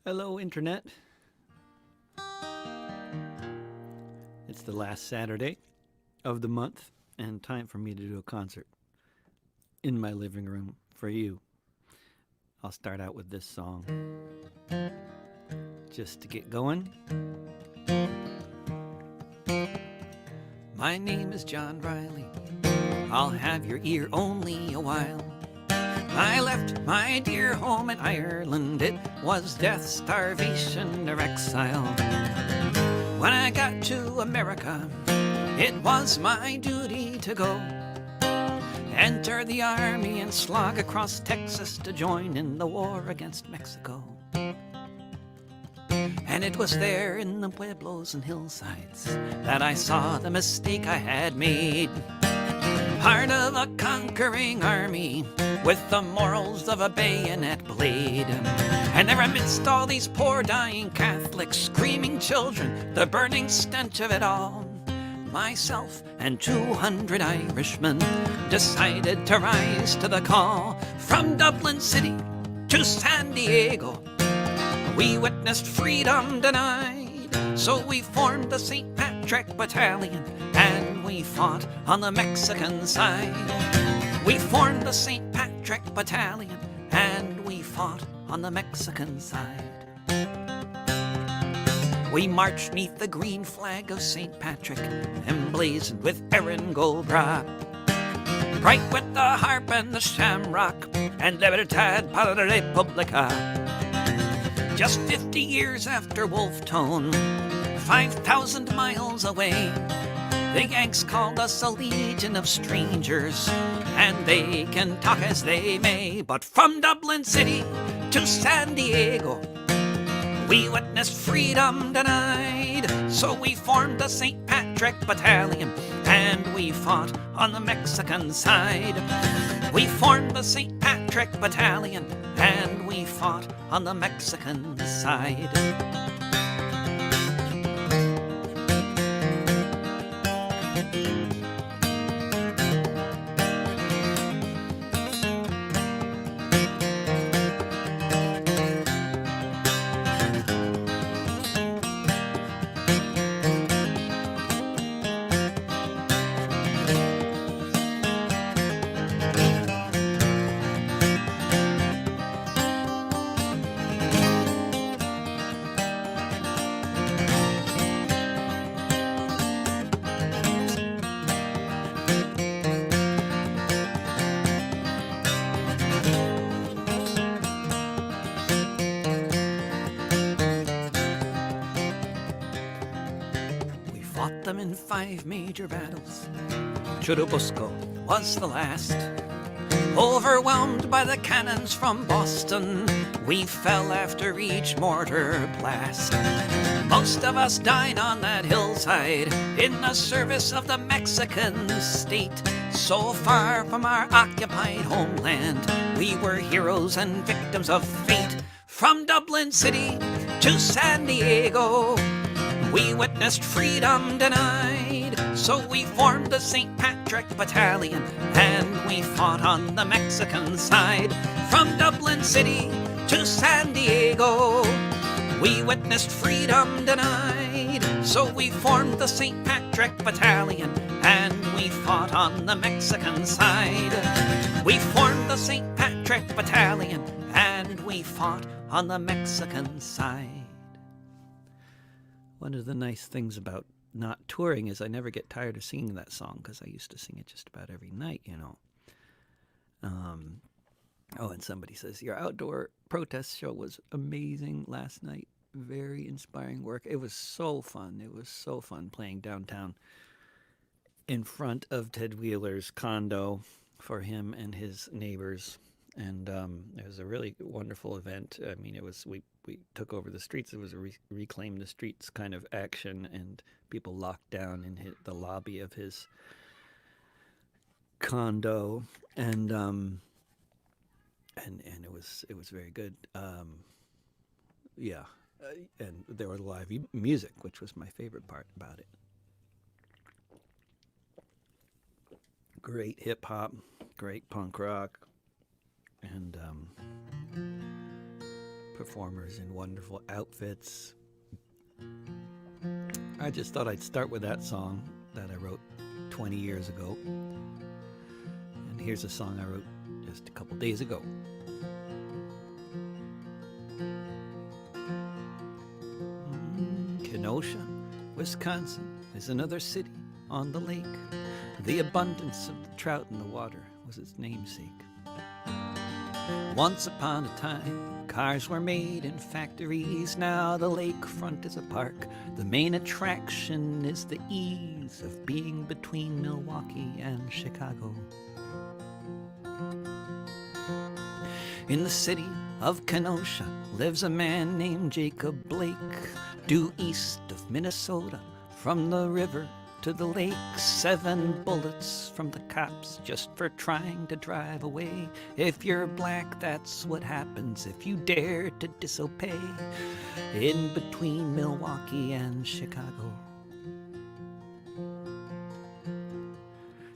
Hello, Internet. It's the last Saturday of the month and time for me to do a concert in my living room for you. I'll start out with this song just to get going. My name is John Riley. I'll have your ear only a while. I left my dear home in Ireland. It was death, starvation, or exile. When I got to America, it was my duty to go. Enter the army and slog across Texas to join in the war against Mexico. And it was there in the pueblos and hillsides that I saw the mistake I had made. Part of a conquering army with the morals of a bayonet blade. And there amidst all these poor dying Catholics, screaming children, the burning stench of it all, myself and 200 Irishmen decided to rise to the call. From Dublin City to San Diego, we witnessed freedom denied. So we formed the St. Patrick Battalion and we fought on the Mexican side. We formed the St. Patrick Battalion and we fought on the Mexican side. We marched neath the green flag of St. Patrick, emblazoned with Erin Goldbra, bright with the harp and the shamrock, and Libertad para la Republica. Just 50 years after Wolf Tone, 5,000 miles away, the Yanks called us a legion of strangers, and they can talk as they may. But from Dublin City to San Diego, we witnessed freedom denied. So we formed the St. Patrick Battalion, and we fought on the Mexican side. We formed the St. Patrick Battalion, and we fought on the Mexican side. Them in 5 major battles. Churubusco was the last. Overwhelmed by the cannons from Boston, we fell after each mortar blast. Most of us died on that hillside in the service of the Mexican state. So far from our occupied homeland, we were heroes and victims of fate. From Dublin City to San Diego, we witnessed freedom denied. So we formed the St. Patrick Battalion and we fought on the Mexican side. From Dublin City to San Diego, we witnessed freedom denied. So we formed the St. Patrick Battalion and we fought on the Mexican side. We formed the St. Patrick Battalion and we fought on the Mexican side. One of the nice things about not touring is I never get tired of singing that song because I used to sing it just about every night, you know. Oh, and somebody says, your outdoor protest show was amazing last night. Very inspiring work. It was so fun. It was so fun playing downtown in front of Ted Wheeler's condo for him and his neighbors. And it was a really wonderful event. I mean, we took over the streets. It was a reclaim the streets kind of action, and people locked down in the lobby of his condo, and it was very good. Yeah, and there was live music, which was my favorite part about it. Great hip hop, great punk rock, and performers in wonderful outfits. I just thought I'd start with that song that I wrote 20 years ago. And here's a song I wrote just a couple days ago. Kenosha, Wisconsin is another city on the lake. The abundance of the trout in the water was its namesake. Once upon a time, cars were made in factories. Now the lakefront is a park. The main attraction is the ease of being between Milwaukee and Chicago. In the city of Kenosha lives a man named Jacob Blake, due east of Minnesota, from the river to the lake. 7 bullets from the cops just for trying to drive away. If you're black, that's what happens if you dare to disobey. In between Milwaukee and Chicago,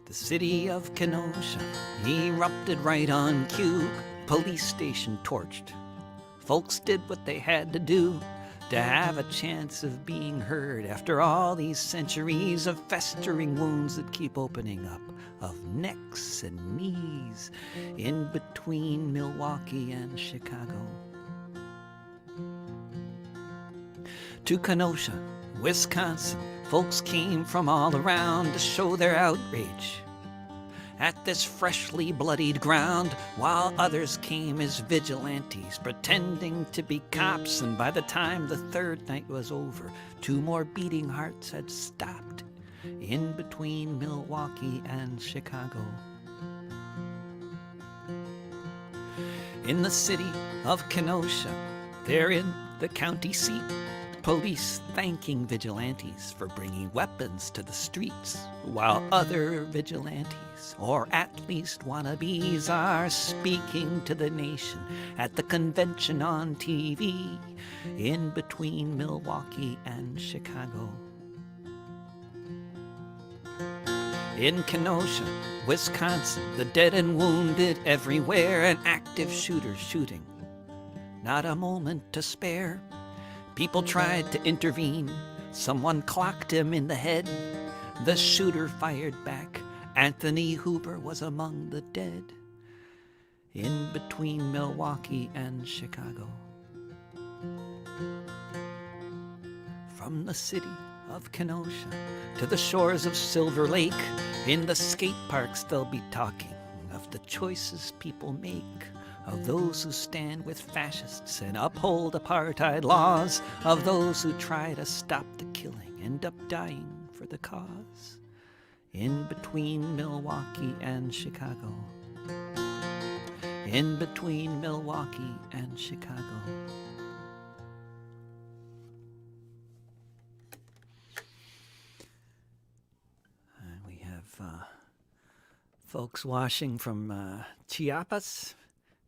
the city of Kenosha erupted right on cue. Police station torched. Folks did what they had to do to have a chance of being heard after all these centuries of festering wounds that keep opening up, of necks and knees in between Milwaukee and Chicago. To Kenosha, Wisconsin, folks came from all around to show their outrage at this freshly bloodied ground, while others came as vigilantes, pretending to be cops. And by the time the third night was over, 2 more beating hearts had stopped in between Milwaukee and Chicago. In the city of Kenosha, there in the county seat, police thanking vigilantes for bringing weapons to the streets, while other vigilantes, or at least wannabes, are speaking to the nation at the convention on TV in between Milwaukee and Chicago. In Kenosha, Wisconsin, the dead and wounded everywhere, an active shooter shooting, not a moment to spare. People tried to intervene. Someone clocked him in the head. The shooter fired back. Anthony Hoover was among the dead in between Milwaukee and Chicago. From the city of Kenosha to the shores of Silver Lake, in the skate parks they'll be talking of the choices people make, of those who stand with fascists and uphold apartheid laws, of those who try to stop the killing, end up dying for the cause, in between Milwaukee and Chicago. In between Milwaukee and Chicago. We have folks washing from Chiapas,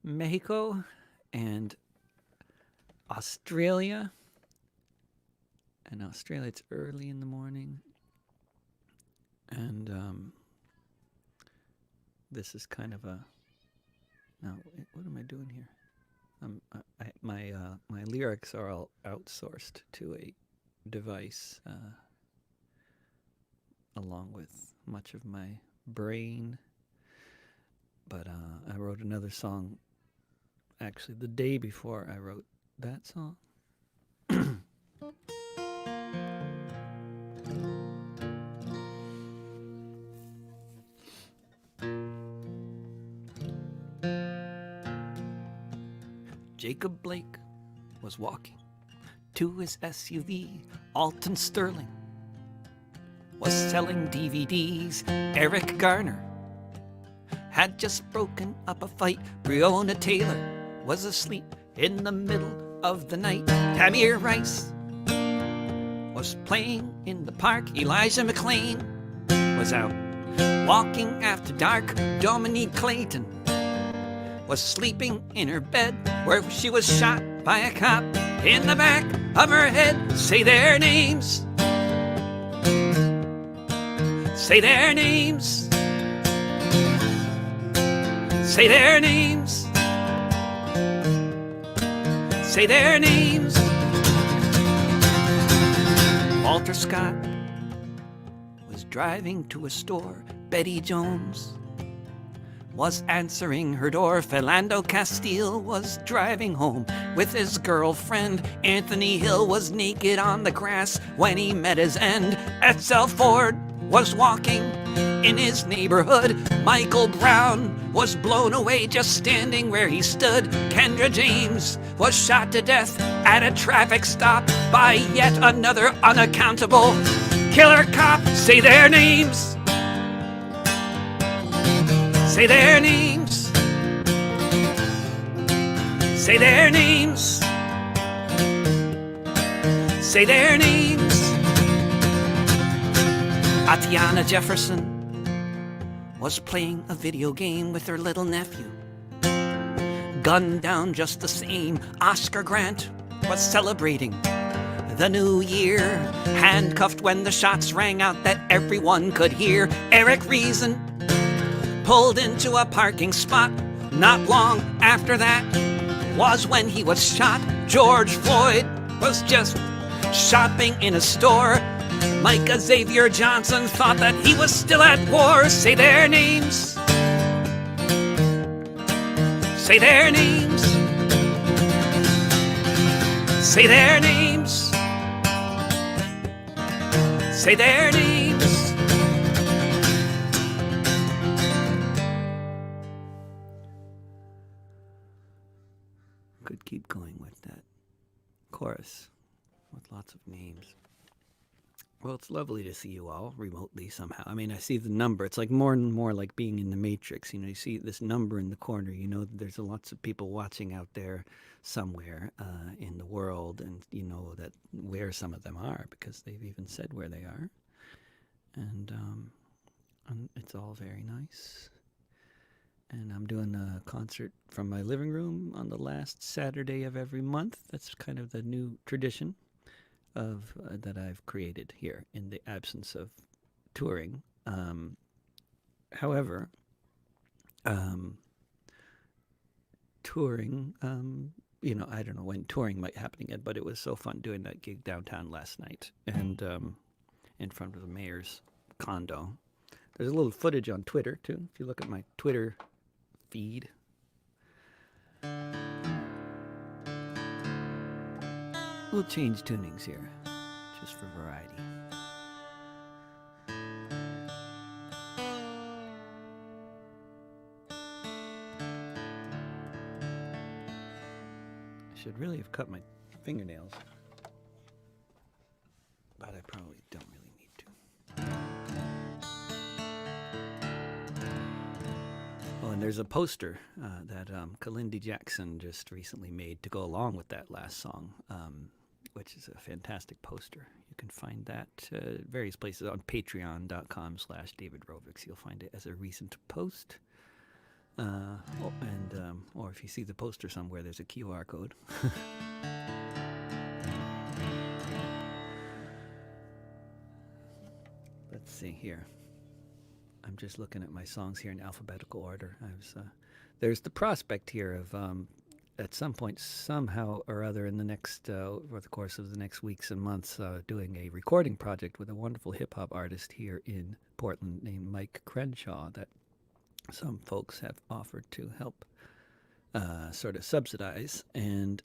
Mexico, and Australia. In Australia, it's early in the morning. And this is kind of a... Now, what am I doing here? My lyrics are all outsourced to a device, along with much of my brain. But I wrote another song actually the day before I wrote that song. Jacob Blake was walking to his SUV. Alton Sterling was selling DVDs. Eric Garner had just broken up a fight. Breonna Taylor was asleep in the middle of the night. Tamir Rice was playing in the park. Elijah McClain was out walking after dark. Dominique Clayton was sleeping in her bed where she was shot by a cop in the back of her head. Say their names. Say their names. Say their names. say their names. Walter Scott was driving to a store. Betty Jones was answering her door. Philando Castile was driving home with his girlfriend. Anthony Hill was naked on the grass when he met his end. Edsel Ford was walking in his neighborhood. Michael Brown was blown away just standing where he stood. Kendra James was shot to death at a traffic stop by yet another unaccountable killer cop. Say their names. Say their names. Say their names. Say their names. Atiana Jefferson was playing a video game with her little nephew. Gunned down just the same. Oscar Grant was celebrating the new year, handcuffed when the shots rang out that everyone could hear. Eric Reason pulled into a parking spot. Not long after that was when he was shot. George Floyd was just shopping in a store. Micah Xavier Johnson thought that he was still at war. Say their names. Say their names. Say their names. Say their names. Could keep going with that chorus with lots of names. Well, it's lovely to see you all remotely somehow. I mean, I see the number. It's like more and more like being in the Matrix. You know, you see this number in the corner. You know that there's lots of people watching out there somewhere in the world, and you know that where some of them are because they've even said where they are. And it's all very nice. And I'm doing a concert from my living room on the last Saturday of every month. That's kind of the new tradition of that I've created here in the absence of touring. However, touring, you know, I don't know when touring might happen again, but it was so fun doing that gig downtown last night and in front of the mayor's condo. There's a little footage on Twitter, too, if you look at my Twitter feed. We'll change tunings here, just for variety. I should really have cut my fingernails, but I probably don't really need to. Oh, and there's a poster that Kalindi Jackson just recently made to go along with that last song. Which is a fantastic poster. You can find that various places on patreon.com/DavidRovics. You'll find it as a recent post. Or if you see the poster somewhere, there's a QR code. Let's see here. I'm just looking at my songs here in alphabetical order. There's the prospect here of at some point, somehow or other, in the next, over the course of the next weeks and months, doing a recording project with a wonderful hip-hop artist here in Portland named Mike Crenshaw that some folks have offered to help sort of subsidize. And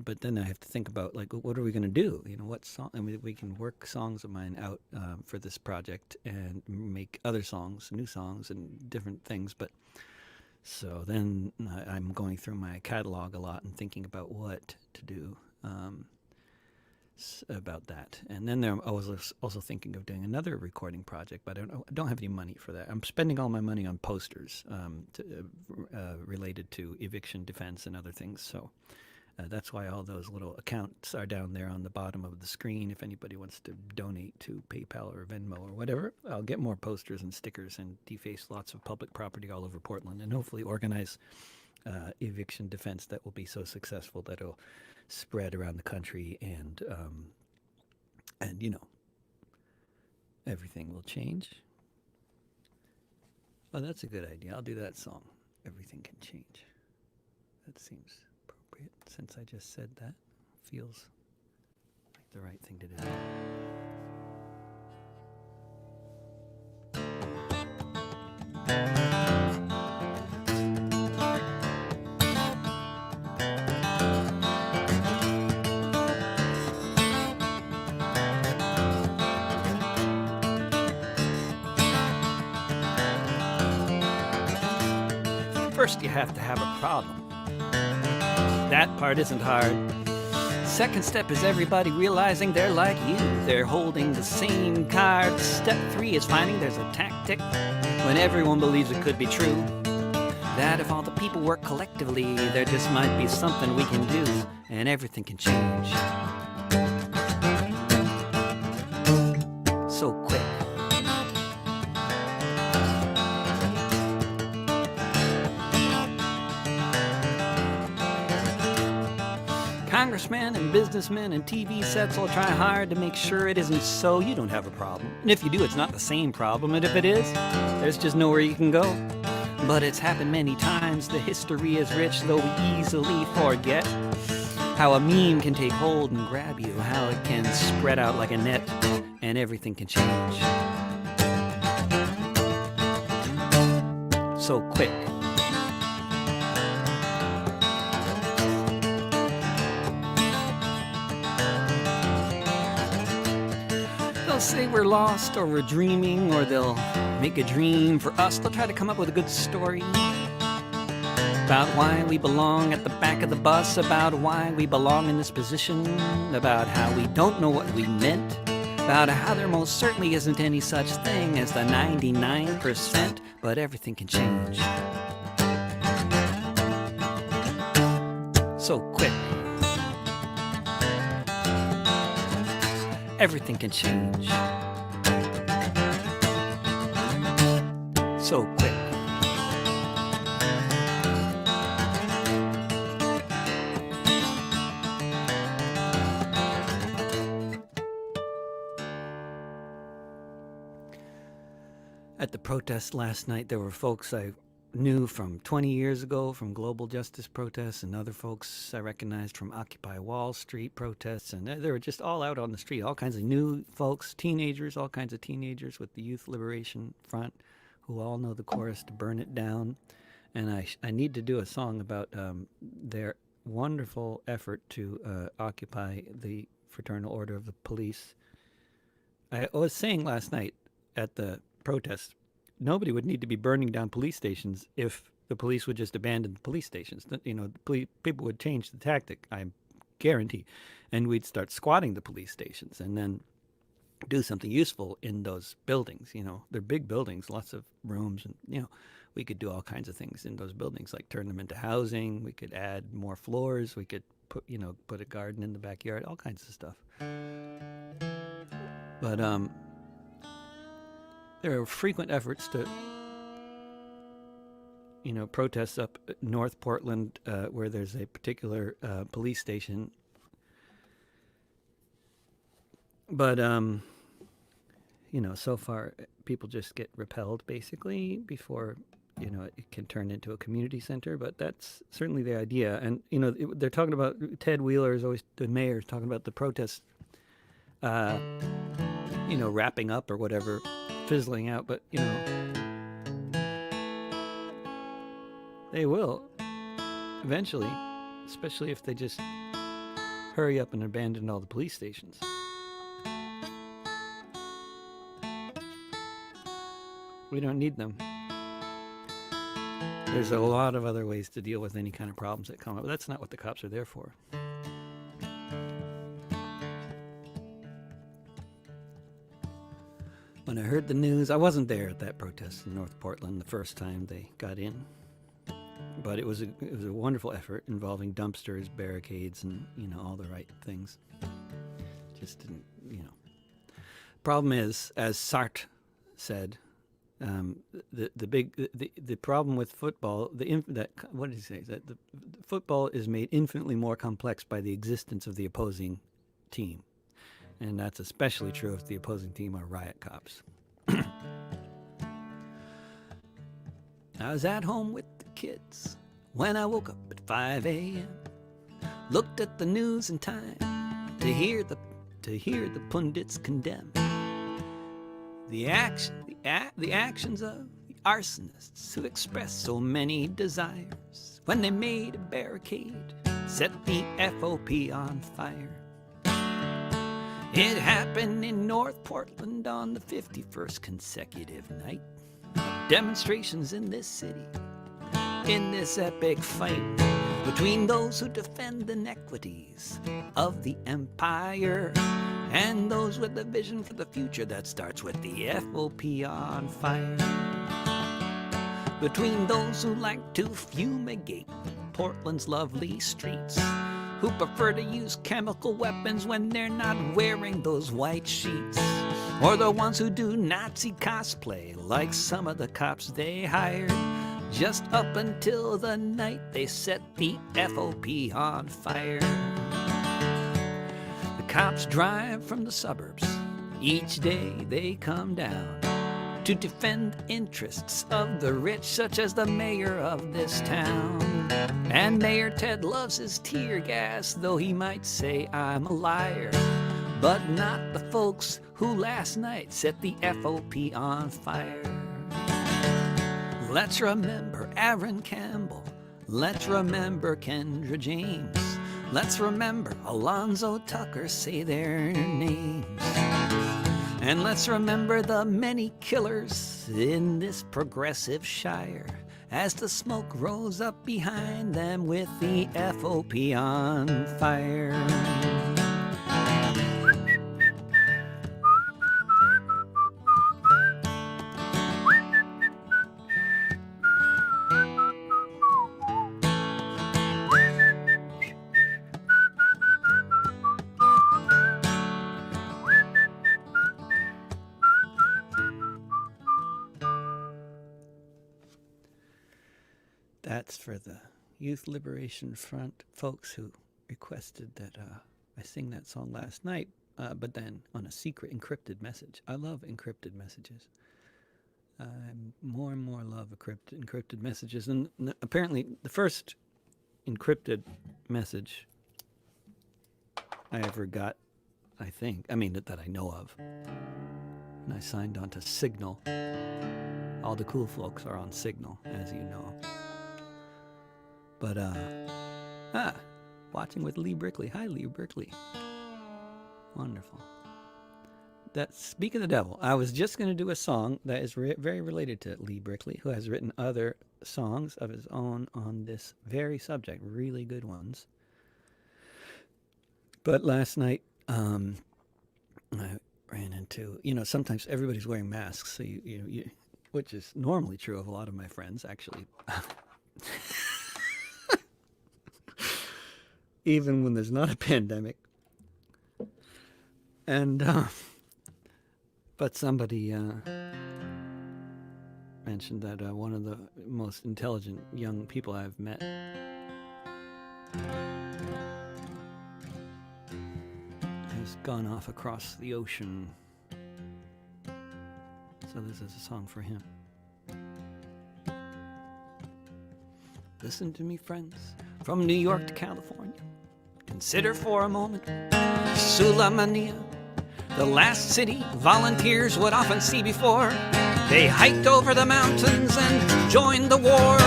but then I have to think about, like, what are we going to do? You know, what song? I mean, we can work songs of mine out for this project and make other songs, new songs, and different things, but so then I'm going through my catalog a lot and thinking about what to do about that. And then I was also thinking of doing another recording project, but I don't have any money for that. I'm spending all my money on posters related to eviction defense and other things. So that's why all those little accounts are down there on the bottom of the screen. If anybody wants to donate to PayPal or Venmo or whatever, I'll get more posters and stickers and deface lots of public property all over Portland and hopefully organize eviction defense that will be so successful that it'll spread around the country and you know, everything will change. Oh, that's a good idea. I'll do that song. Everything can change. That seems appropriate. appropriate since I just said that. Feels like the right thing to do. First, you have to have a problem. That part isn't hard. Second step is everybody realizing they're like you. They're holding the same cards. Step 3 is finding there's a tactic when everyone believes it could be true. That if all the people work collectively, there just might be something we can do, and everything can change. So quick. Congressmen and businessmen and TV sets will try hard to make sure it isn't so. You don't have a problem. And if you do, it's not the same problem. And if it is, there's just nowhere you can go. But it's happened many times. The history is rich, though we easily forget how a meme can take hold and grab you, how it can spread out like a net, and everything can change. So quick. They'll say we're lost or we're dreaming, or they'll make a dream for us. They'll try to come up with a good story about why we belong at the back of the bus, about why we belong in this position, about how we don't know what we meant, about how there most certainly isn't any such thing as the 99%, but everything can change. So quick. Everything can change. So quick. At the protest last night, there were folks I knew from 20 years ago from global justice protests, and other folks I recognized from Occupy Wall Street protests, and they were just all out on the street, all kinds of new folks, teenagers, all kinds of teenagers with the Youth Liberation Front, who all know the chorus to Burn It Down. And I need to do a song about their wonderful effort to occupy the Fraternal Order of the Police. I was saying last night at the protest, nobody would need to be burning down police stations if the police would just abandon the police stations. You know, people would change the tactic, I guarantee, and we'd start squatting the police stations and then do something useful in those buildings. You know, they're big buildings, lots of rooms, and, you know, we could do all kinds of things in those buildings, like turn them into housing. We could add more floors. We could put a garden in the backyard, all kinds of stuff. But there are frequent efforts to, protests up North Portland, where there's a particular police station. But, so far people just get repelled, basically, before, it can turn into a community center. But that's certainly the idea. And, they're talking about, Ted Wheeler is always, the mayor, is talking about the protests, wrapping up or whatever, fizzling out. But, they will eventually, especially if they just hurry up and abandon all the police stations. We don't need them. There's a lot of other ways to deal with any kind of problems that come up. But that's not what the cops are there for. When I heard the news, I wasn't there at that protest in North Portland the first time they got in. But it was a wonderful effort involving dumpsters, barricades, and, all the right things. Just didn't, Problem is, as Sartre said, the problem with football, what did he say? That the football is made infinitely more complex by the existence of the opposing team, and that's especially true if the opposing team are riot cops. I was at home with the kids when I woke up at 5 a.m. looked at the news in time to hear the pundits condemn the actions of the arsonists who expressed so many desires when they made a barricade, set the FOP on fire. It happened in North Portland on the 51st consecutive night. Demonstrations in this city, in this epic fight between those who defend the inequities of the empire and those with a vision for the future that starts with the FOP on fire. Between those who like to fumigate Portland's lovely streets, who prefer to use chemical weapons when they're not wearing those white sheets, or the ones who do Nazi cosplay like some of the cops they hired, just up until the night they set the FOP on fire. The cops drive from the suburbs. Each day they come down to defend interests of the rich, such as the mayor of this town. And Mayor Ted loves his tear gas, though he might say I'm a liar. But not the folks who last night set the FOP on fire. Let's remember Aaron Campbell. Let's remember Kendra James. Let's remember Alonzo Tucker, say their names. And let's remember the many killers in this progressive shire as the smoke rose up behind them with the FOP on fire. That's for the Youth Liberation Front folks who requested that I sing that song last night, but then on a secret encrypted message. I love encrypted messages. I more and more love encrypted messages. And apparently the first encrypted message I ever got, I think, that I know of, and I signed on to Signal. All the cool folks are on Signal, as you know. But, watching with Lee Brickley. Hi, Lee Brickley. Wonderful. Speak of the devil, I was just going to do a song that is very related to Lee Brickley, who has written other songs of his own on this very subject, really good ones. But last night, I ran into, sometimes everybody's wearing masks, so you which is normally true of a lot of my friends, actually. Even when there's not a pandemic. And, but somebody mentioned that one of the most intelligent young people I've met has gone off across the ocean. So this is a song for him. Listen to me, friends, from New York to California. Consider for a moment Sulaymaniyah, the last city volunteers would often see before they hiked over the mountains and joined the war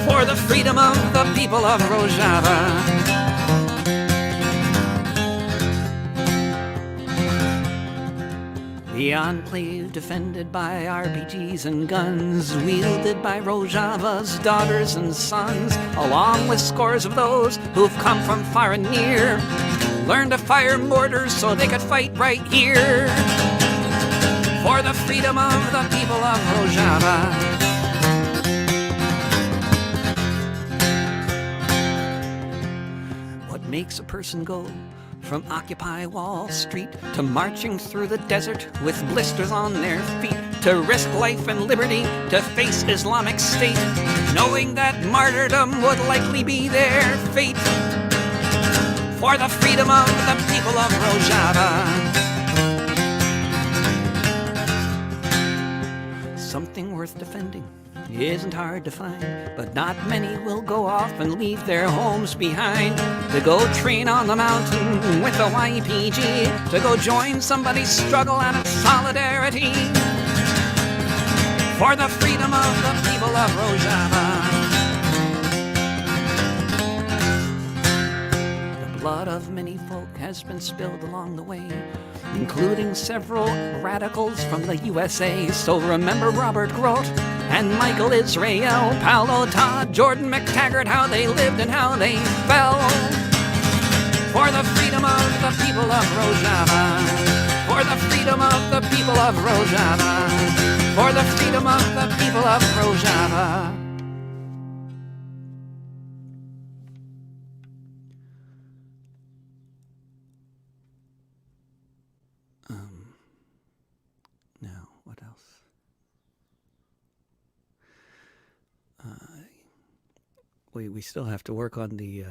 for the freedom of the people of Rojava. The enclave defended by RPGs and guns, wielded by Rojava's daughters and sons, along with scores of those who've come from far and near, learned to fire mortars so they could fight right here for the freedom of the people of Rojava. What makes a person go from Occupy Wall Street to marching through the desert with blisters on their feet, to risk life and liberty to face Islamic State, knowing that martyrdom would likely be their fate for the freedom of the people of Rojava? Something worth defending isn't hard to find, but not many will go off and leave their homes behind to go train on the mountain with the YPG, to go join somebody's struggle and its solidarity for the freedom of the people of Rojava. The blood of many folk has been spilled along the way, including several radicals from the USA. So remember Robert Grote and Michael Israel, Paolo Todd, Jordan McTaggart, how they lived and how they fell for the freedom of the people of Rojava, for the freedom of the people of Rojava, for the freedom of the people of Rojava. Now, what else? We still have to work on the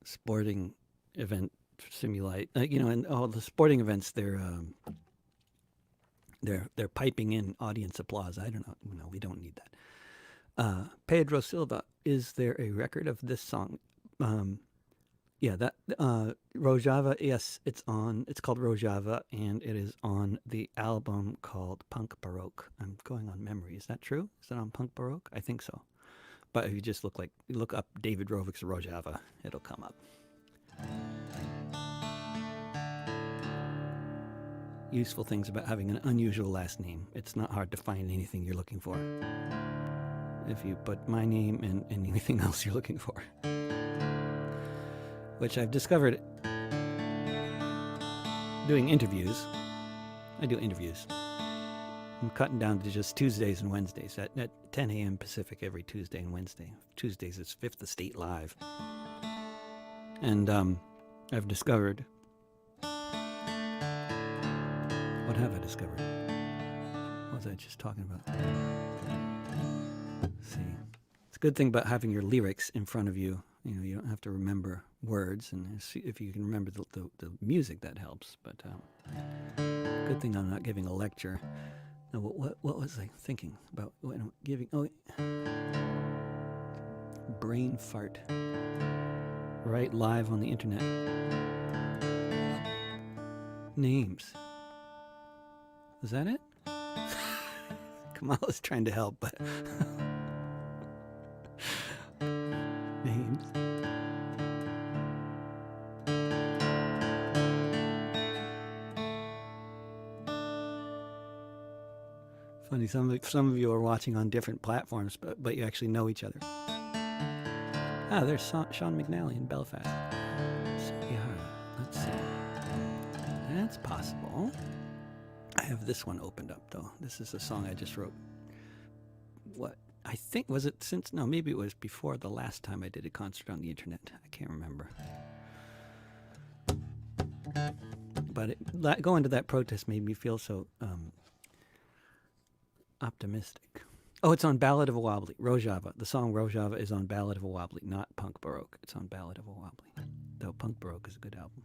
sporting event simulate. And all the sporting events, they're piping in audience applause. I don't know. No, we don't need that. Pedro Silva, is there a record of this song? Rojava, yes, it's called Rojava, and it is on the album called Punk Baroque. I'm going on memory. Is that true? Is it on Punk Baroque? I think so. But if you just look up David Rovick's Rojava, it'll come up. Useful things about having an unusual last name. It's not hard to find anything you're looking for if you put my name and anything else you're looking for. Which I've discovered doing interviews. I do interviews. I'm cutting down to just Tuesdays and Wednesdays at 10 a.m. Pacific every Tuesday and Wednesday. Tuesdays it's Fifth Estate Live. And I've discovered... What have I discovered? What was I just talking about? Let's see. It's a good thing about having your lyrics in front of you. You don't have to remember words, and if you can remember the music, that helps. But good thing I'm not giving a lecture. Now, what was I thinking about? What I'm giving? Oh, brain fart. Right, live on the internet. Names. Was that it? Kamala's trying to help, but names. Funny, some of you are watching on different platforms, but you actually know each other. There's Sean McNally in Belfast. So, yeah, let's see. That's possible. I have this one opened up, though. This is a song I just wrote. What? I think, was it since? No, maybe it was before the last time I did a concert on the internet. I can't remember. But going to that protest made me feel so optimistic. Oh, it's on Ballad of a Wobbly. Rojava. The song Rojava is on Ballad of a Wobbly, not Punk Baroque. It's on Ballad of a Wobbly. Though Punk Baroque is a good album.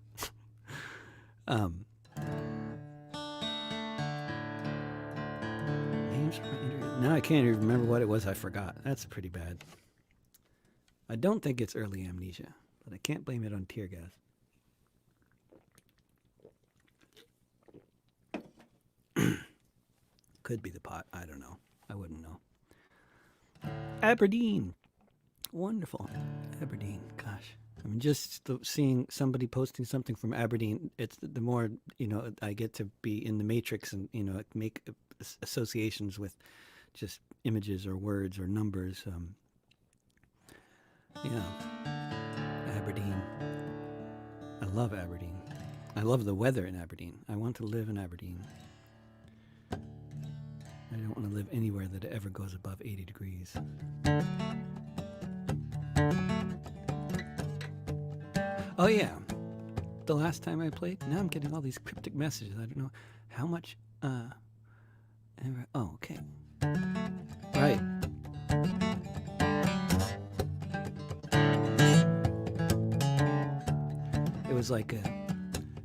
Now I can't even remember what it was I forgot. That's pretty bad. I don't think it's early amnesia, but I can't blame it on tear gas. Could be the pot. I don't know. I wouldn't know. Aberdeen. Wonderful. Aberdeen. Gosh. I mean, just seeing somebody posting something from Aberdeen, it's the more, I get to be in the matrix and, make associations with just images or words or numbers. Aberdeen. I love Aberdeen. I love the weather in Aberdeen. I want to live in Aberdeen. I don't want to live anywhere that ever goes above 80 degrees. Oh, yeah. The last time I played, now I'm getting all these cryptic messages. I don't know how much... Oh, okay. Right. It was like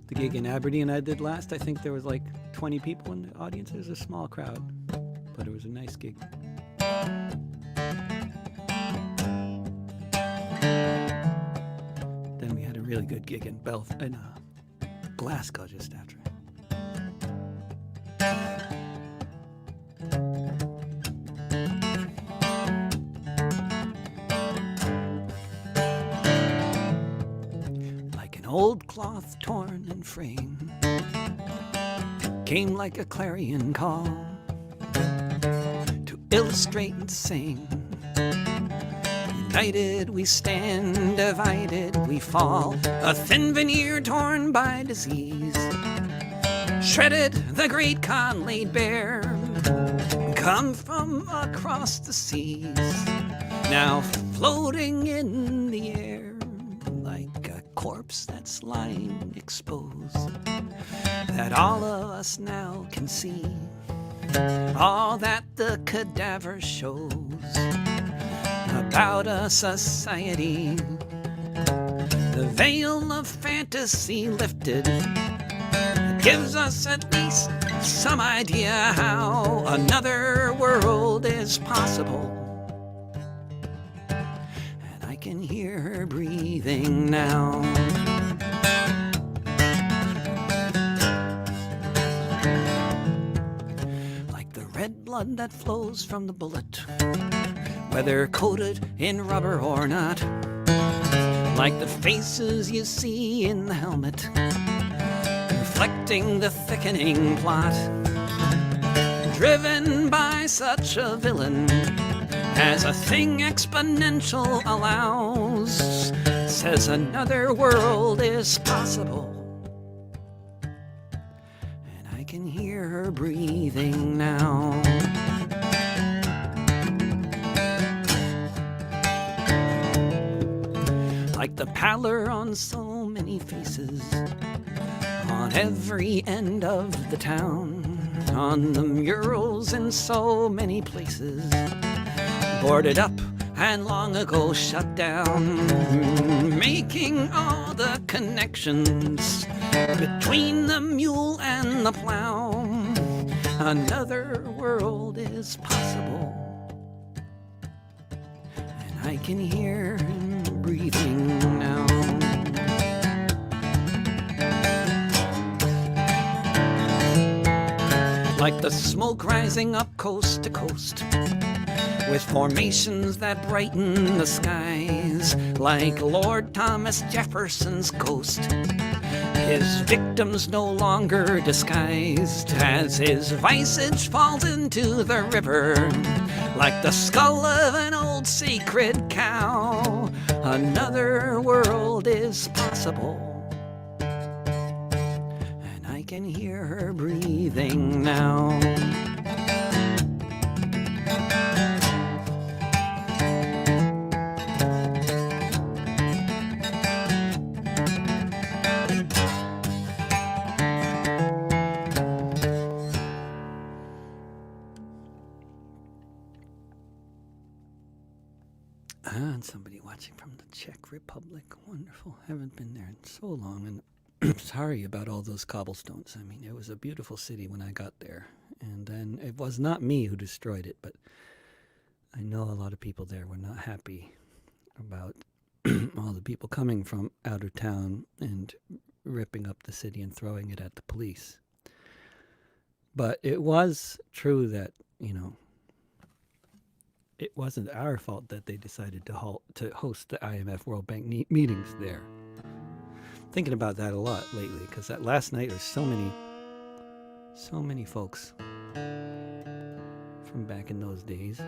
the gig in Aberdeen I did last. I think there was like 20 people in the audience. It was a small crowd, but it was a nice gig. Then we had a really good gig in Glasgow just after. Like an old cloth torn and fraying, came like a clarion call to illustrate and sing. United we stand, divided we fall. A thin veneer torn by disease, shredded the great con laid bare, come from across the seas, now floating in the air like a corpse that's lying exposed, that all of us now can see, all that the cadaver shows about a society. The veil of fantasy lifted gives us at least some idea how another world is possible. And I can hear her breathing now. Like the red blood that flows from the bullet, whether coated in rubber or not, like the faces you see in the helmet, reflecting the thickening plot, driven by such a villain as a thing exponential allows, says another world is possible. And I can hear her breathing now. Like the pallor on so many faces, on every end of the town, on the murals in so many places, boarded up and long ago shut down, making all the connections between the mule and the plow. Another world is possible, and I can hear him breathing now. Like the smoke rising up coast to coast, with formations that brighten the skies, like Lord Thomas Jefferson's ghost, his victims no longer disguised, as his visage falls into the river, like the skull of an old sacred cow. Another world is possible, and I can hear her breathing now. And somebody watching from the Czech Republic. Wonderful. Haven't been there in so long, and sorry about all those cobblestones. I mean, it was a beautiful city when I got there, and then it was not me who destroyed it, but I know a lot of people there were not happy about all the people coming from out of town and ripping up the city and throwing it at the police. But it was true that, you know, it wasn't our fault that they decided to host the IMF World Bank meetings there. Thinking about that a lot lately, because that last night there's so many folks from back in those days.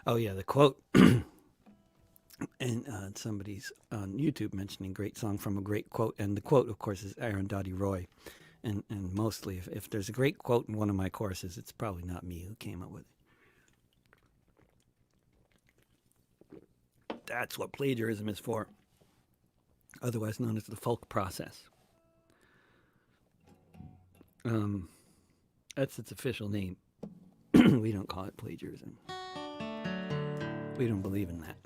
Oh yeah, the quote, and somebody's on YouTube mentioning great song from a great quote, and the quote, of course, is Arundhati Roy, and mostly, if there's a great quote in one of my courses, it's probably not me who came up with it. That's what plagiarism is for, otherwise known as the folk process. That's its official name. We don't call it plagiarism. We don't believe in that.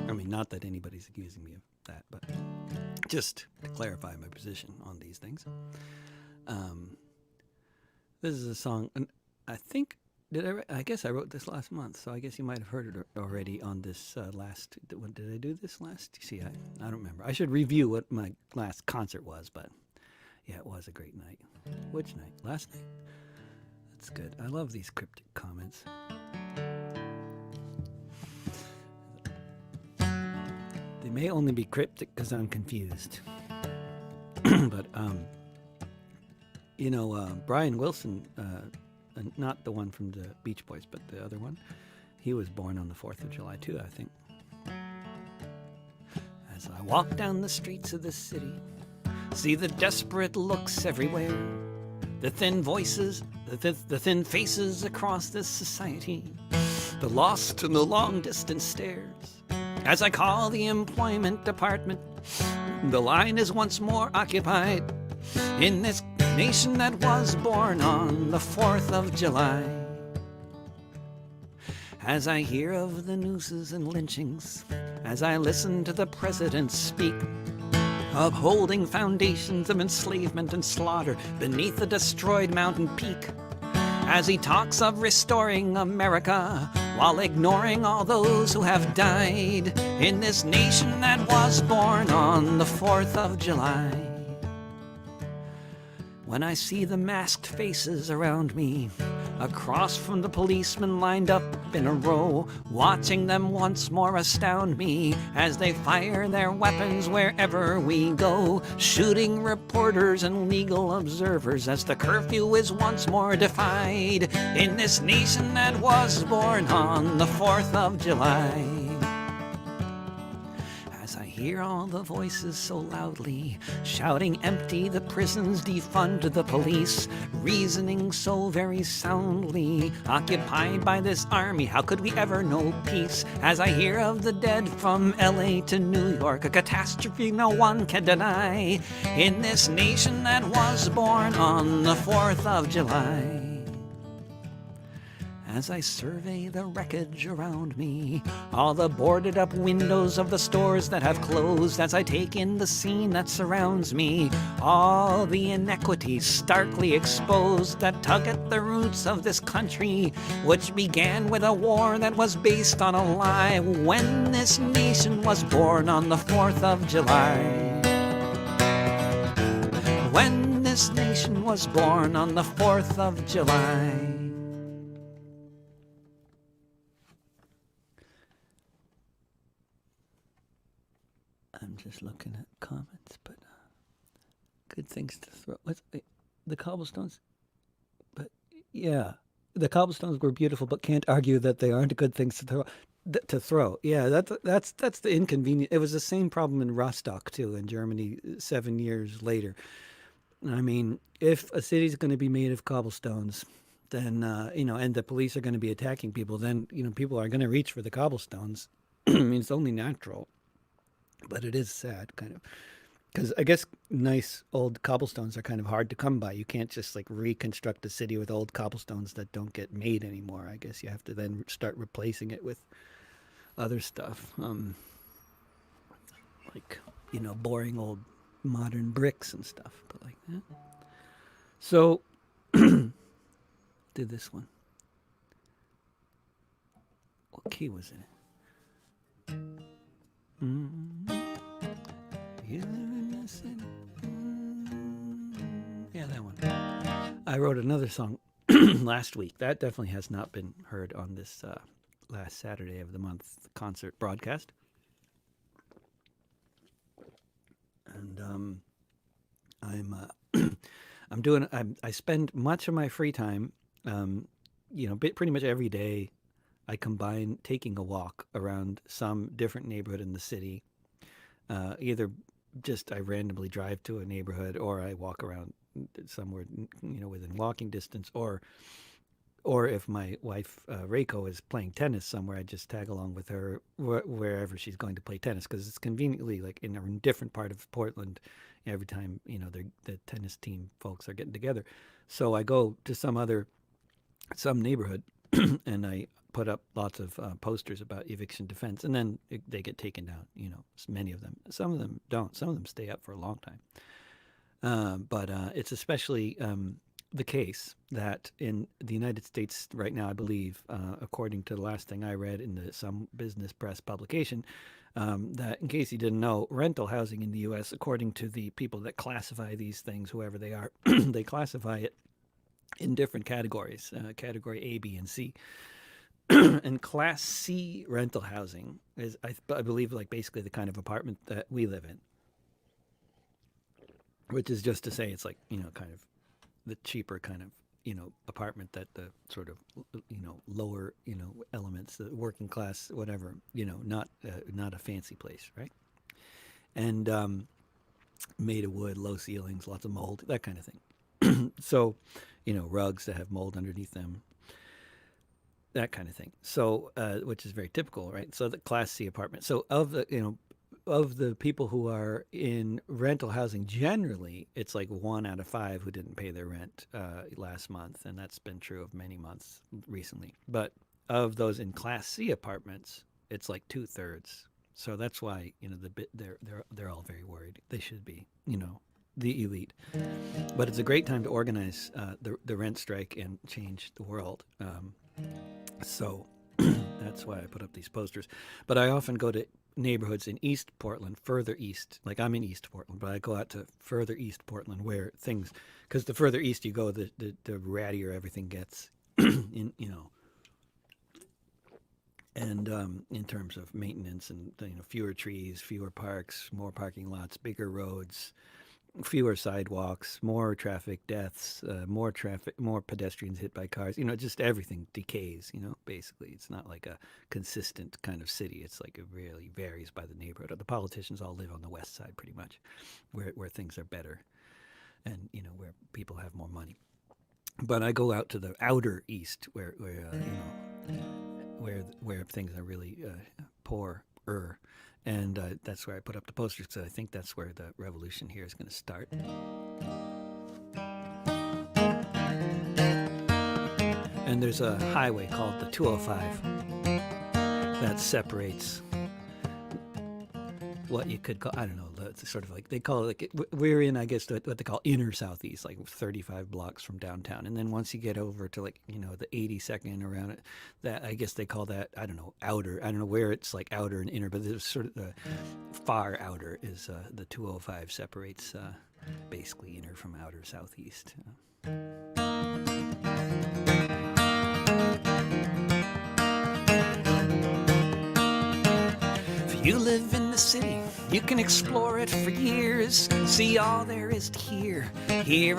I mean, not that anybody's accusing me of that, but just to clarify my position on these things. This is a song, and I think, I guess I wrote this last month, so I guess you might have heard it already on this last, did I do this last? See, I don't remember. I should review what my last concert was, but yeah, it was a great night. Which night? Last night? That's good. I love these cryptic comments. They may only be cryptic because I'm confused. But, Brian Wilson, not the one from the Beach Boys, but the other one, he was born on the 4th of July too, I think. As I walk down the streets of this city, see the desperate looks everywhere, the thin voices, the thin faces across this society, the lost and the long-distance stares. As I call the employment department, the line is once more occupied in this nation that was born on the 4th of July. As I hear of the nooses and lynchings, as I listen to the president speak, upholding foundations of enslavement and slaughter beneath the destroyed mountain peak, as he talks of restoring America while ignoring all those who have died in this nation that was born on the 4th of July. When I see the masked faces around me, across from the policemen lined up in a row, watching them once more astound me as they fire their weapons wherever we go, shooting reporters and legal observers as the curfew is once more defied in this nation that was born on the 4th of July. I hear all the voices so loudly, shouting empty the prisons, defund the police, reasoning so very soundly, occupied by this army, how could we ever know peace? As I hear of the dead from LA to New York, a catastrophe no one can deny, in this nation that was born on the 4th of July. As I survey the wreckage around me, all the boarded up windows of the stores that have closed, as I take in the scene that surrounds me, all the inequities starkly exposed that tug at the roots of this country, which began with a war that was based on a lie when this nation was born on the 4th of July. When this nation was born on the 4th of July. I'm just looking at comments, but good things to throw. The Cobblestones? But yeah, the Cobblestones were beautiful, but can't argue that they aren't good things to throw. Yeah, that's the inconvenience. It was the same problem in Rostock too, in Germany, 7 years later. I mean, if a city's going to be made of cobblestones, then and the police are going to be attacking people, then people are going to reach for the cobblestones. I mean, it's only natural. But it is sad, kind of, because I guess nice old cobblestones are kind of hard to come by. You can't just reconstruct a city with old cobblestones that don't get made anymore. I guess you have to then start replacing it with other stuff, boring old modern bricks and stuff. But like that. So, do this one. What key was it? Yeah, that one. I wrote another song last week. That definitely has not been heard on this last Saturday of the month concert broadcast. And I spend much of my free time, pretty much every day. I combine taking a walk around some different neighborhood in the city. Either just I randomly drive to a neighborhood, or I walk around somewhere, within walking distance, or or if my wife Reiko is playing tennis somewhere, I just tag along with her wherever she's going to play tennis, because it's conveniently like in a different part of Portland every time the tennis team folks are getting together. So I go to some neighborhood and I put up lots of posters about eviction defense, and then they get taken down. Many of them. Some of them don't. Some of them stay up for a long time. But it's especially the case that in the United States right now, I believe, according to the last thing I read in some business press publication, that, in case you didn't know, rental housing in the U.S., according to the people that classify these things, whoever they are, they classify it in different categories, category A, B, and C. And Class C rental housing is, I believe, like basically the kind of apartment that we live in, which is just to say it's like, kind of the cheaper kind of, apartment that the sort of, lower, elements, the working class, whatever, not a fancy place, right? And made of wood, low ceilings, lots of mold, that kind of thing. So, rugs that have mold underneath them, that kind of thing. So, which is very typical, right? So the Class C apartment. So of the people who are in rental housing, generally, it's like 1 out of 5 who didn't pay their rent last month, and that's been true of many months recently. But of those in Class C apartments, it's like 2/3. So that's why they're all very worried. They should be, the elite. But it's a great time to organize the rent strike and change the world. So that's why I put up these posters. But I often go to neighborhoods in East Portland, further east. Like, I'm in East Portland, but I go out to further East Portland where things, because the further east you go, the rattier everything gets, and in terms of maintenance and fewer trees, fewer parks, more parking lots, bigger roads, fewer sidewalks, more traffic deaths, more pedestrians hit by cars. Just everything decays. Basically, it's not like a consistent kind of city. It's like it really varies by the neighborhood. The politicians all live on the west side, pretty much, where things are better, and where people have more money. But I go out to the outer east, where things are really poorer. And that's where I put up the posters, because I think that's where the revolution here is going to start. And there's a highway called the 205 that separates what you could call, I don't know, it's sort of like, they call it, like, we're in, I guess, what they call inner southeast, like 35 blocks from downtown. And then once you get over to, like, the 82nd around it, that, I guess they call that, I don't know, outer. I don't know where it's like outer and inner, but there's sort of the far outer is the 205 separates basically inner from outer southeast. You live in the city, you can explore it for years. See all there is to hear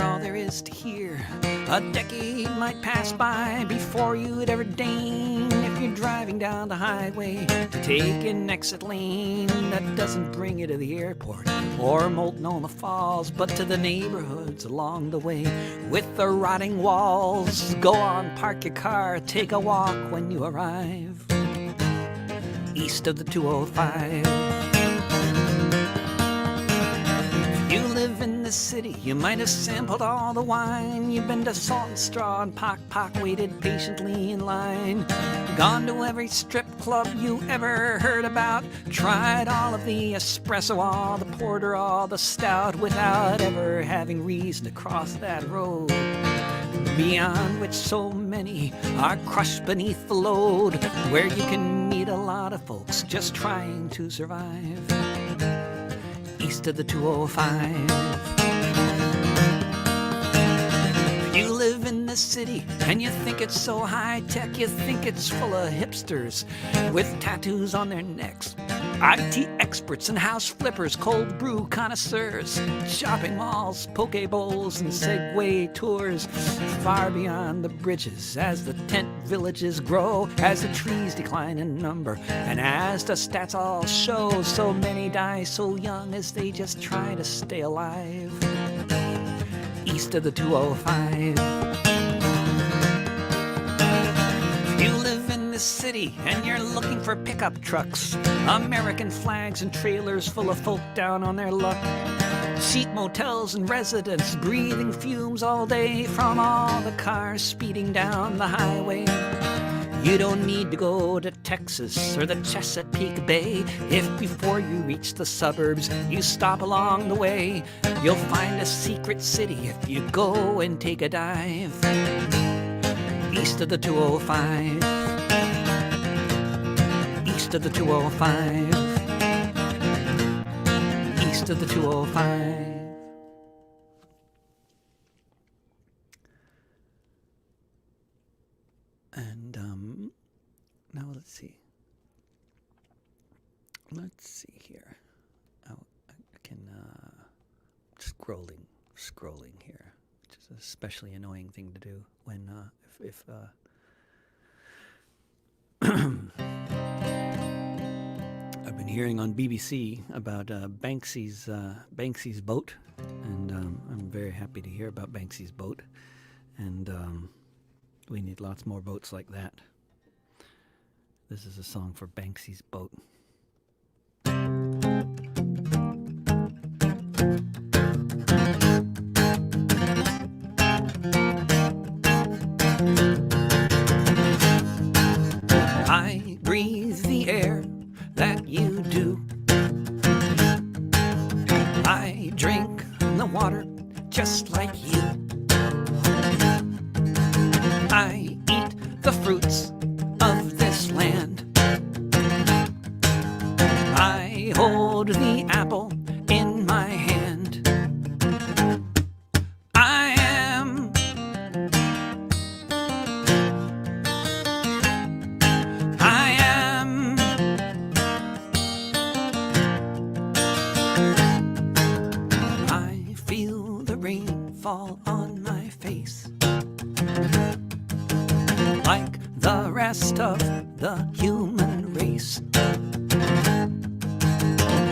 all there is to hear. A decade might pass by before you'd ever deign, if you're driving down the highway, to take an exit lane that doesn't bring you to the airport or Multnomah Falls, but to the neighborhoods along the way with the rotting walls. Go on, park your car, take a walk when you arrive east of the 205. If you live in the city, you might have sampled all the wine. You've been to Salt and Straw and Pock, waited patiently in line. Gone to every strip club you ever heard about. Tried all of the espresso, all the porter, all the stout, without ever having reason to cross that road, beyond which so many are crushed beneath the load, where you can meet a lot of folks just trying to survive east of the 205. You live in the city and you think it's so high-tech, you think it's full of hipsters with tattoos on their necks, IT experts and house flippers, cold brew connoisseurs, shopping malls, poke bowls, and Segway tours, far beyond the bridges as the tent villages grow, as the trees decline in number, and as the stats all show, so many die so young as they just try to stay alive east of the 205. city and you're looking for pickup trucks, American flags and trailers full of folk down on their luck, cheap motels and residents breathing fumes all day from all the cars speeding down the highway. You don't need to go to Texas or the Chesapeake Bay. If before you reach the suburbs you stop along the way, you'll find a secret city if you go and take a dive. East of the 205, east of the 205, east of the 205. And now let's see. Let's see here. Oh, I can scrolling here, which is an especially annoying thing to do when if I've been hearing on BBC about Banksy's boat, and I'm very happy to hear about Banksy's boat, and we need lots more boats like that. This is a song for Banksy's boat. I breathe the air that you do. I drink the water just like you. I eat the fruits of this land. I hold the apple in my hand. I am I feel the rain fall on my face, like the rest of the human race.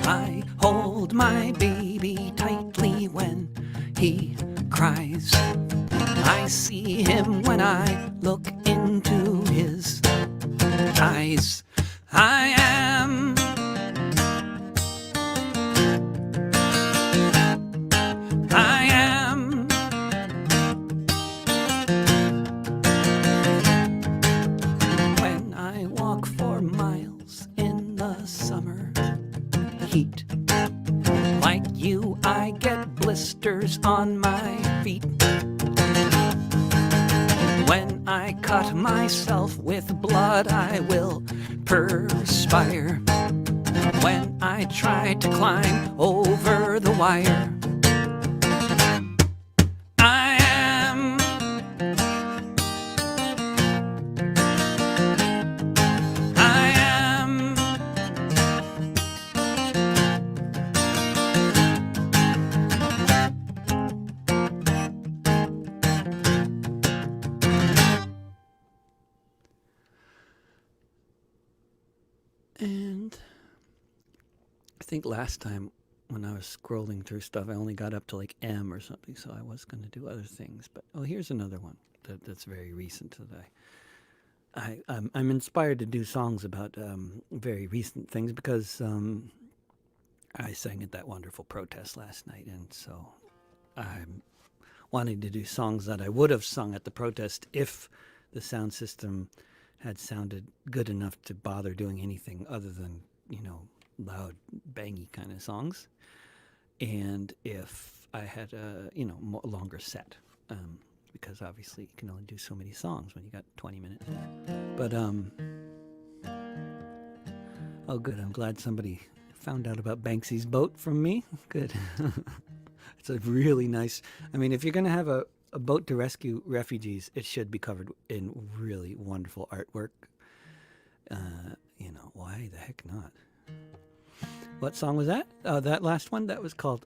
I hold my baby tightly when he cries. I see him when I look into his eyes. I am when I walk for miles in the summer heat. Like you, I get blisters on my feet. When I cut myself with blood, I will perspire. When I try to climb over the wire, I am And I think last time when I was scrolling through stuff, I only got up to like M or something, so I was going to do other things. But here's another one that's very recent today. I'm inspired to do songs about very recent things because I sang at that wonderful protest last night, and so I'm wanting to do songs that I would have sung at the protest if the sound system had sounded good enough to bother doing anything other than, loud, bangy kind of songs. And if I had a, longer set, because obviously you can only do so many songs when you got 20 minutes. But, oh good, I'm glad somebody found out about Banksy's boat from me. Good. It's a really nice, if you're going to have a boat to rescue refugees, it should be covered in really wonderful artwork. Why the heck not? What song was that? That last one, that was called,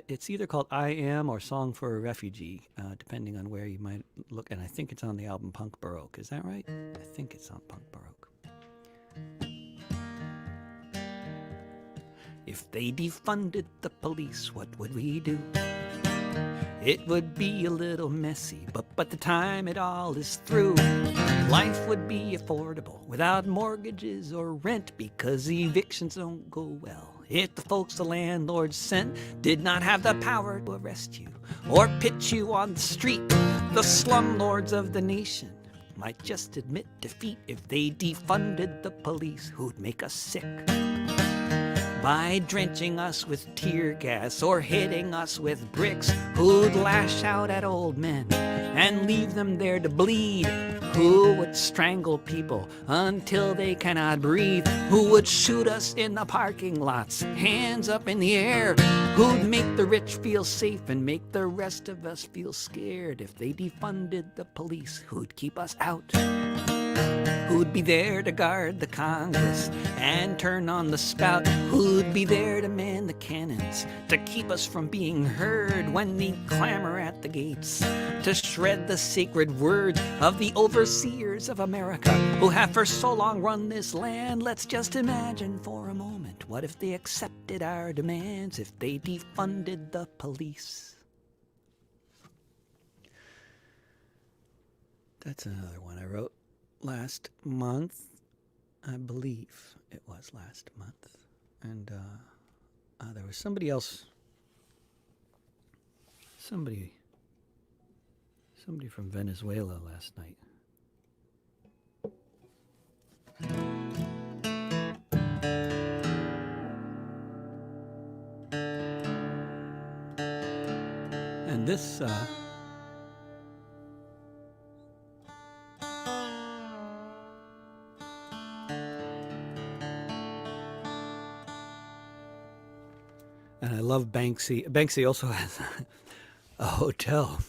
it's either called I Am or Song for a Refugee, depending on where you might look. And I think it's on the album Punk Baroque. Is that right? I think it's on Punk Baroque. If they defunded the police, what would we do? It would be a little messy, but by the time it all is through, Life would be affordable without mortgages or rent because evictions don't go well. If the folks the landlord sent did not have the power to arrest you or pit you on the street, the slumlords of the nation might just admit defeat if they defunded the police who'd make us sick by drenching us with tear gas or hitting us with bricks, who'd lash out at old men and leave them there to bleed, who would strangle people until they cannot breathe, who would shoot us in the parking lots, hands up in the air, who'd make the rich feel safe and make the rest of us feel scared if they defunded the police who'd keep us out, who'd be there to guard the Congress and turn on the spout, who'd be there to man the cannons to keep us from being heard when they clamor at the gates, to shred the sacred words of the overseers of America who have for so long run this land. Let's just imagine for a moment, what if they accepted our demands, if they defunded the police? That's another one I wrote last month. I believe it was last month. And there was somebody else, somebody from Venezuela last night. And this and I love Banksy. Banksy also has a hotel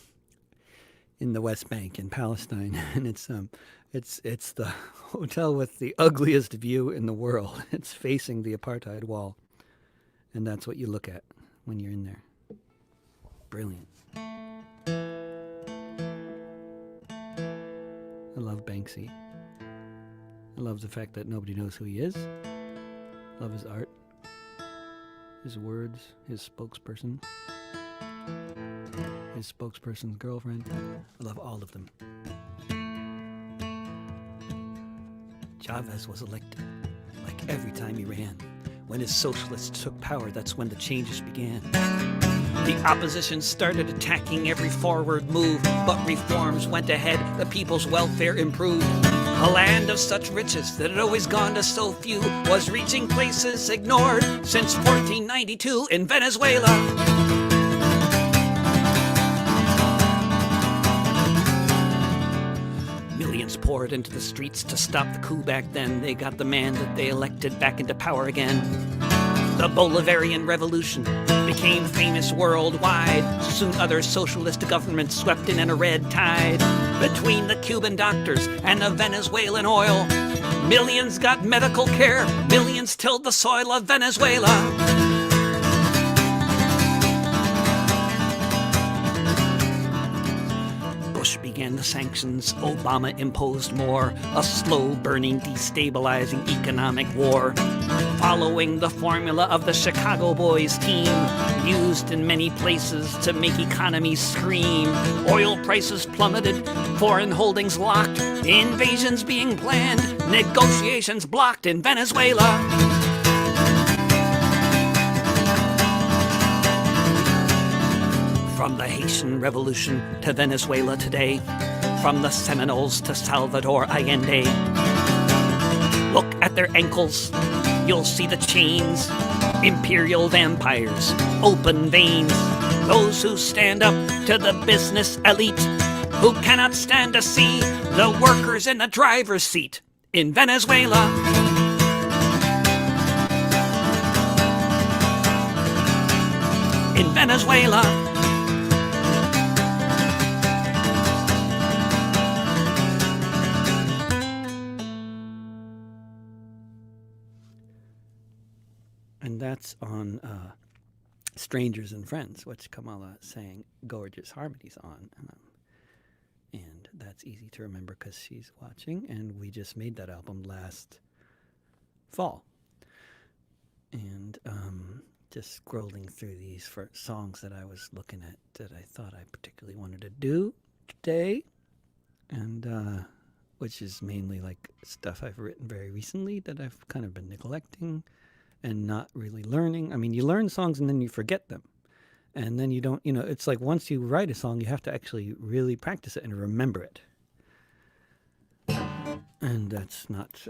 in the West Bank in Palestine, and it's the hotel with the ugliest view in the world. It's facing the apartheid wall, and that's what you look at when you're in there. Brilliant. I love Banksy. I love the fact that nobody knows who he is. I love his art, his words, his spokesperson, his spokesperson's girlfriend. I love all of them. Chavez was elected. Like every time he ran. When his socialists took power, that's when the changes began. The opposition started attacking every forward move, but reforms went ahead, the people's welfare improved. A land of such riches that had always gone to so few was reaching places ignored since 1492 in Venezuela. Millions poured into the streets to stop the coup back then. They got the man that they elected back into power again. The Bolivarian Revolution became famous worldwide. Soon other socialist governments swept in a red tide. Between the Cuban doctors and the Venezuelan oil, millions got medical care, millions tilled the soil of Venezuela. Bush began the sanctions, Obama imposed more, a slow-burning, destabilizing economic war. Following the formula of the Chicago Boys team, used in many places to make economies scream. Oil prices plummeted, foreign holdings locked, invasions being planned, negotiations blocked in Venezuela. From the Haitian Revolution to Venezuela today, from the Seminoles to Salvador Allende. Look at their ankles, you'll see the chains. Imperial vampires, open veins. Those who stand up to the business elite, who cannot stand to see the workers in the driver's seat in Venezuela. In Venezuela. And that's on Strangers and Friends, which Kamala sang Gorgeous Harmonies on. And that's easy to remember because she's watching, and we just made that album last fall. And just scrolling through these for songs that I was looking at that I thought I particularly wanted to do today. And which is mainly like stuff I've written very recently that I've kind of been neglecting and not really learning. I mean, you learn songs and then you forget them. And then you don't, it's like once you write a song, you have to actually really practice it and remember it. And that's not,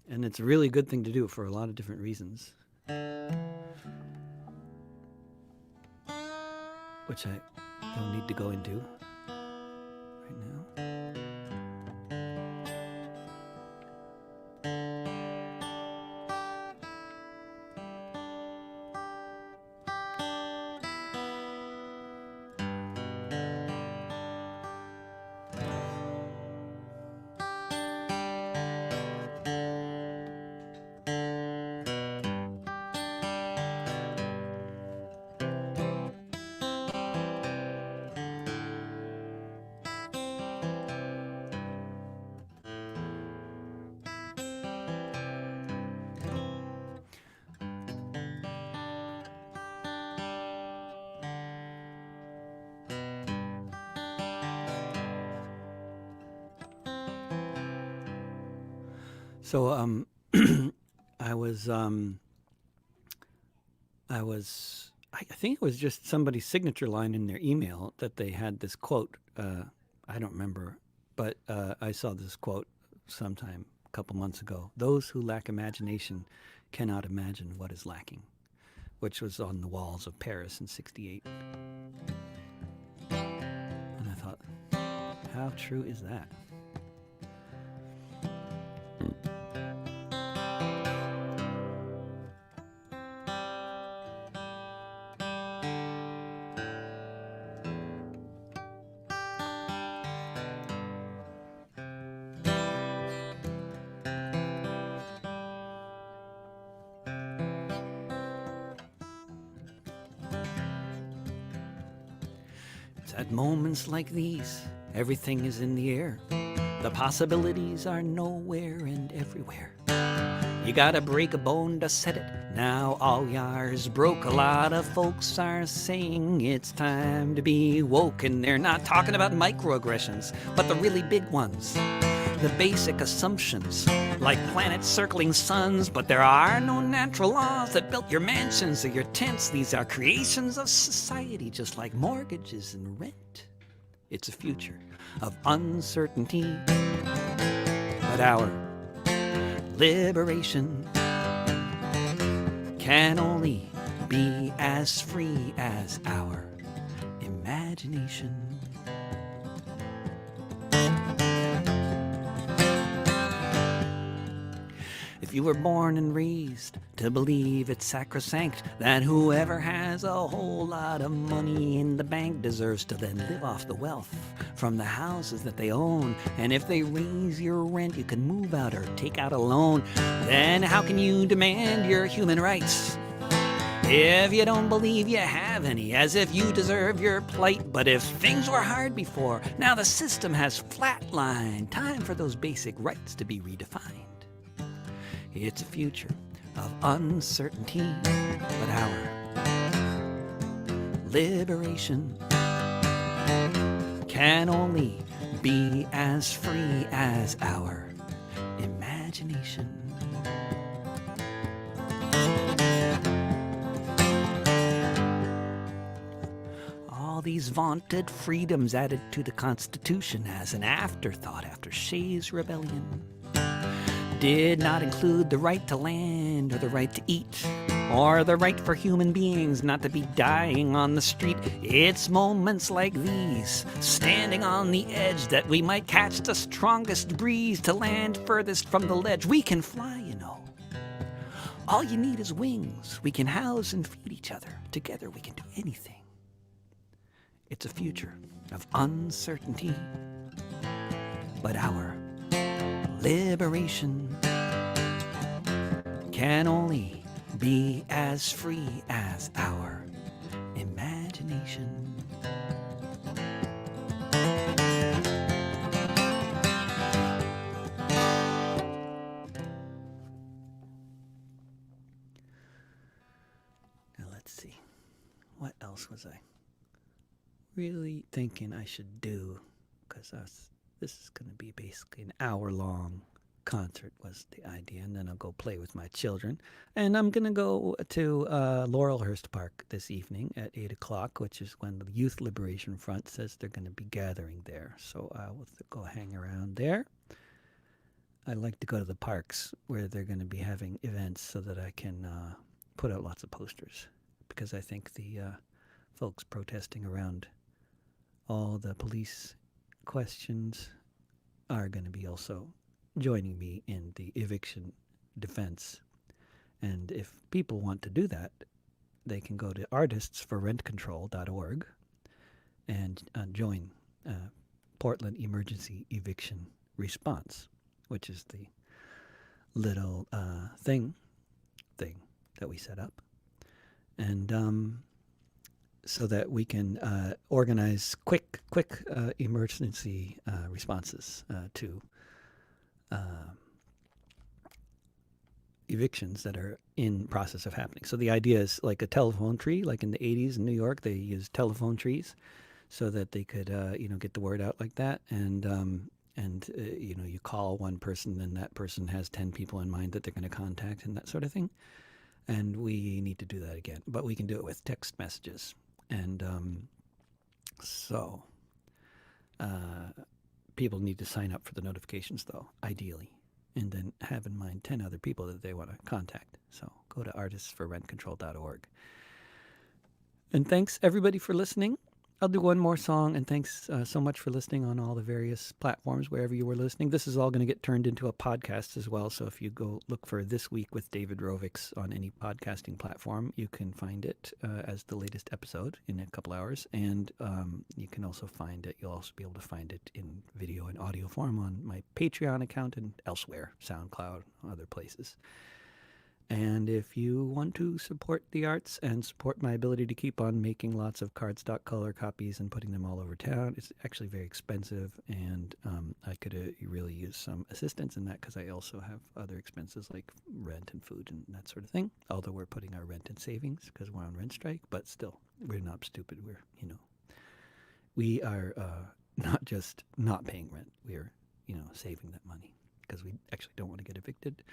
and it's a really good thing to do for a lot of different reasons. Which I don't need to go into right now. So I think it was just somebody's signature line in their email that they had this quote. I don't remember, but I saw this quote sometime a couple months ago. "Those who lack imagination cannot imagine what is lacking," which was on the walls of Paris in '68. And I thought, how true is that? At moments like these, everything is in the air. The possibilities are nowhere and everywhere. You gotta break a bone to set it. Now all yar's broke. A lot of folks are saying it's time to be woke. And they're not talking about microaggressions, but the really big ones. The basic assumptions, like planets circling suns, but there are no natural laws that built your mansions or your tents. These are creations of society, just like mortgages and rent. It's a future of uncertainty, but our liberation can only be as free as our imagination. If you were born and raised to believe it's sacrosanct that whoever has a whole lot of money in the bank deserves to then live off the wealth from the houses that they own, and if they raise your rent you can move out or take out a loan, then how can you demand your human rights if you don't believe you have any, as if you deserve your plight? But if things were hard before, now the system has flatlined. Time for those basic rights to be redefined. It's a future of uncertainty, but our liberation can only be as free as our imagination. All these vaunted freedoms added to the Constitution as an afterthought after Shays' Rebellion did not include the right to land or the right to eat or the right for human beings not to be dying on the street. It's moments like these, standing on the edge, that we might catch the strongest breeze to land furthest from the ledge. We can fly, you know. All you need is wings. We can house and feed each other. Together we can do anything. It's a future of uncertainty, but our liberation can only be as free as our imagination. Now let's see. What else was I really thinking I should do because this is going to be basically an hour-long concert was the idea, and then I'll go play with my children. And I'm going to go to Laurelhurst Park this evening at 8 o'clock, which is when the Youth Liberation Front says they're going to be gathering there. So I will go hang around there. I like to go to the parks where they're going to be having events so that I can put out lots of posters, because I think the folks protesting around all the police questions are going to be also joining me in the eviction defense. And if people want to do that, they can go to artistsforrentcontrol.org and join Portland Emergency Eviction Response, which is the little thing that we set up. And so that we can organize quick emergency responses to evictions that are in process of happening. So the idea is like a telephone tree, like in the 80s in New York, they used telephone trees so that they could, get the word out like that. And you call one person, and that person has 10 people in mind that they're going to contact and that sort of thing. And we need to do that again, but we can do it with text messages. And people need to sign up for the notifications, though, ideally, and then have in mind 10 other people that they want to contact. So go to artistsforrentcontrol.org. And thanks, everybody, for listening. I'll do one more song, and thanks so much for listening on all the various platforms, wherever you were listening. This is all going to get turned into a podcast as well, so if you go look for This Week with David Rovics on any podcasting platform, you can find it as the latest episode in a couple hours, and you can also find it. You'll also be able to find it in video and audio form on my Patreon account and elsewhere, SoundCloud, other places. And if you want to support the arts and support my ability to keep on making lots of cardstock color copies and putting them all over town, it's actually very expensive, and I could really use some assistance in that, because I also have other expenses like rent and food and that sort of thing, although we're putting our rent in savings because we're on rent strike. But still, we're not stupid. We are not just not paying rent. We're, saving that money because we actually don't want to get evicted.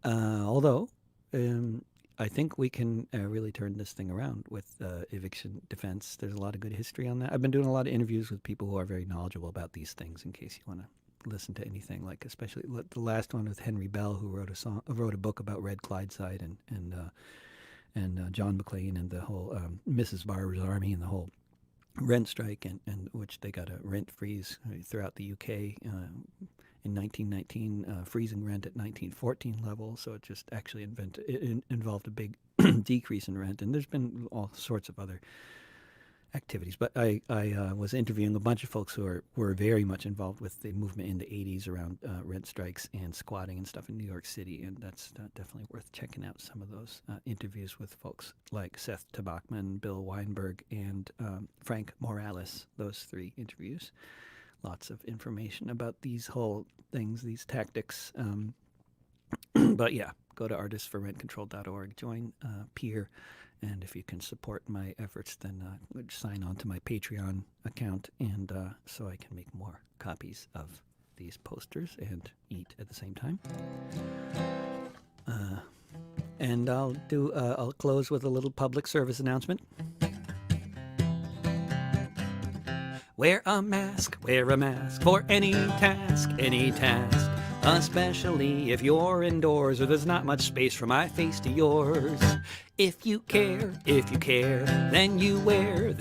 Although I think we can really turn this thing around with eviction defense. There's a lot of good history on that. I've been doing a lot of interviews with people who are very knowledgeable about these things, in case you want to listen to anything, like especially the last one with Henry Bell, who wrote a book about Red Clydeside and John McLean and the whole Mrs. Barber's Army and the whole rent strike, and which they got a rent freeze throughout the UK in 1919, freezing rent at 1914 level. So it just actually involved a big decrease in rent. And there's been all sorts of other activities. But I was interviewing a bunch of folks who were very much involved with the movement in the 80s around rent strikes and squatting and stuff in New York City. And that's definitely worth checking out some of those interviews with folks like Seth Tabachman, Bill Weinberg, and Frank Morales, those 3 interviews. Lots of information about these whole things, these tactics. But yeah, go to artistsforrentcontrol.org, join Peer, and if you can support my efforts, then sign on to my Patreon account, and so I can make more copies of these posters and eat at the same time. And I'll close with a little public service announcement. Wear a mask for any task, especially if you're indoors or there's not much space from my face to yours. If you care, then you wear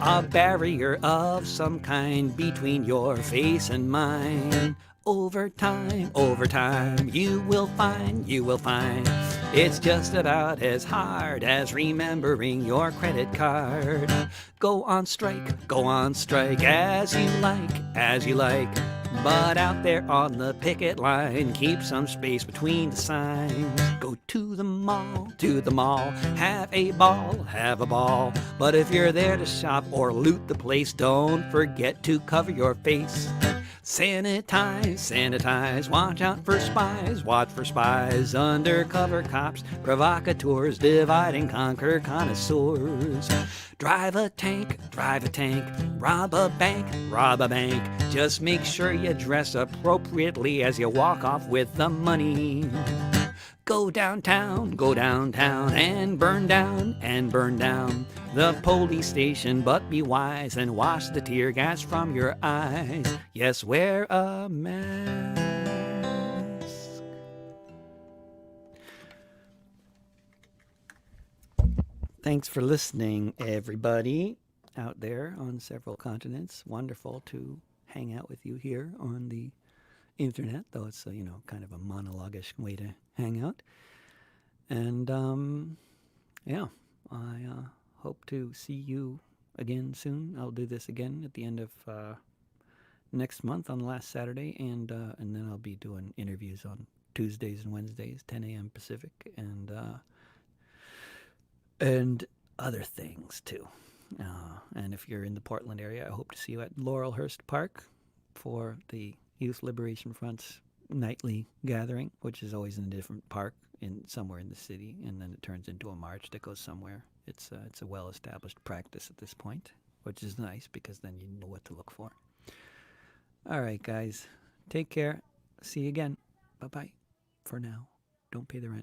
a barrier of some kind between your face and mine. Over time, you will find it's just about as hard as remembering your credit card. Go on strike as you like. But out there on the picket line, keep some space between the signs. Go to the mall, have a ball. But if you're there to shop or loot the place, don't forget to cover your face. Sanitize, sanitize, watch out for spies, watch for spies, undercover cops, provocateurs, divide and conquer connoisseurs. Drive a tank, rob a bank, just make sure you dress appropriately as you walk off with the money. Go downtown, and burn down the police station, but be wise and wash the tear gas from your eyes. Yes, wear a mask. Thanks for listening, everybody out there on several continents. Wonderful to hang out with you here on the internet, though it's kind of a monologish way to hang out. And yeah, I hope to see you again soon. I'll do this again at the end of next month on the last Saturday, and then I'll be doing interviews on Tuesdays and Wednesdays, 10 a.m. Pacific, and other things too. And if you're in the Portland area, I hope to see you at Laurelhurst Park for the Youth Liberation Front's nightly gathering, which is always in a different park somewhere in the city, and then it turns into a march that goes somewhere. It's a well-established practice at this point, which is nice because then you know what to look for. All right, guys, take care. See you again. Bye-bye. For now, don't pay the rent.